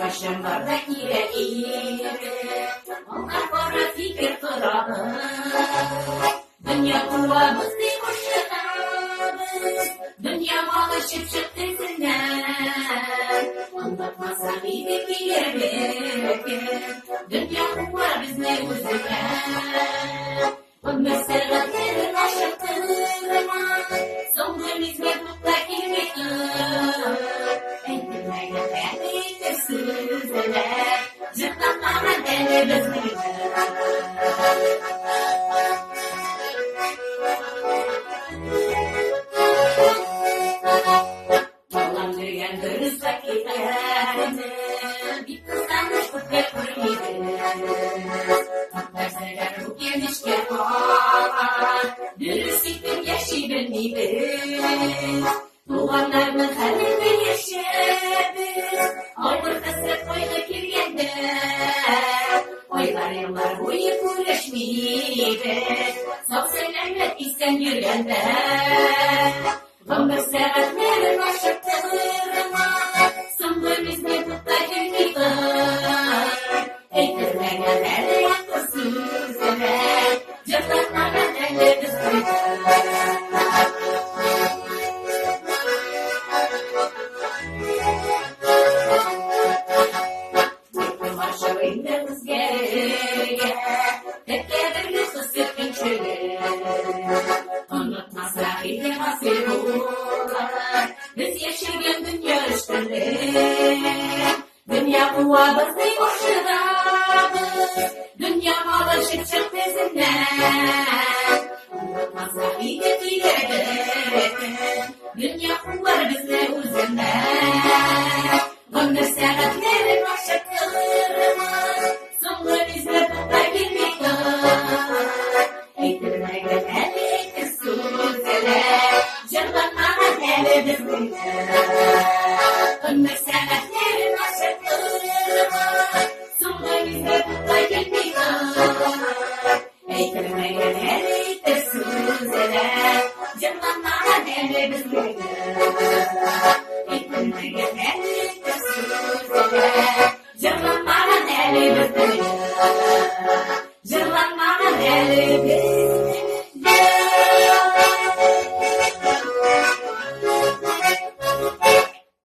başımdaki eğri, onlar para fikir kıramı, dünya kuvamız değil boşanamız, dünya malı şıp şıp desinler, anlatmazsa bir yerine, dünya kuva biz ne üzüler, o meseleleri aşıktırma, son gün hizmet mutlak ilmektir, endirmeye benliktir sözler, cırtlatmana deli bizliktir. Dolandırgan dürüstlük ilerdi, bir kızdanmış kutlet kuruydu. Derseler bu genişke var, dürüstlükten yaşı bilmiydi. Tuğanlarını kalende yaşadı, ağır hasret koydu kirgende. Oylar yıllar boyu kuruşmiydi, sağ isten yürgende. Ömür sevenlerin aşıktırma, sunduğun hizmet mutlaka gider. Eğitirmeyenler yakırsız eder, cırtlatmadan elle düzgüder. Başarıyla rüzgâre, hep gelirli kısıtın çöle. Unutmazsa illemezse olur, biz yaşayan dünya üstünde. Dünya kuvabız değil boşadamız, dünya malı şık şık bezinler. Unutmazsa illemezse dünya kuvar bizle üzümler. Ömür sevenlerin aşıktırmaz, sonlu bizle tutlar girmektir. Eğitirmeye benliktir sözler, cırlatmana deli bizliktir. Ömür sevenlerin aşıktırmaz, sonlu bizle tutlar girmektir. Eğitirmeye benliktir sözler, cırlatmana deli bizliktir.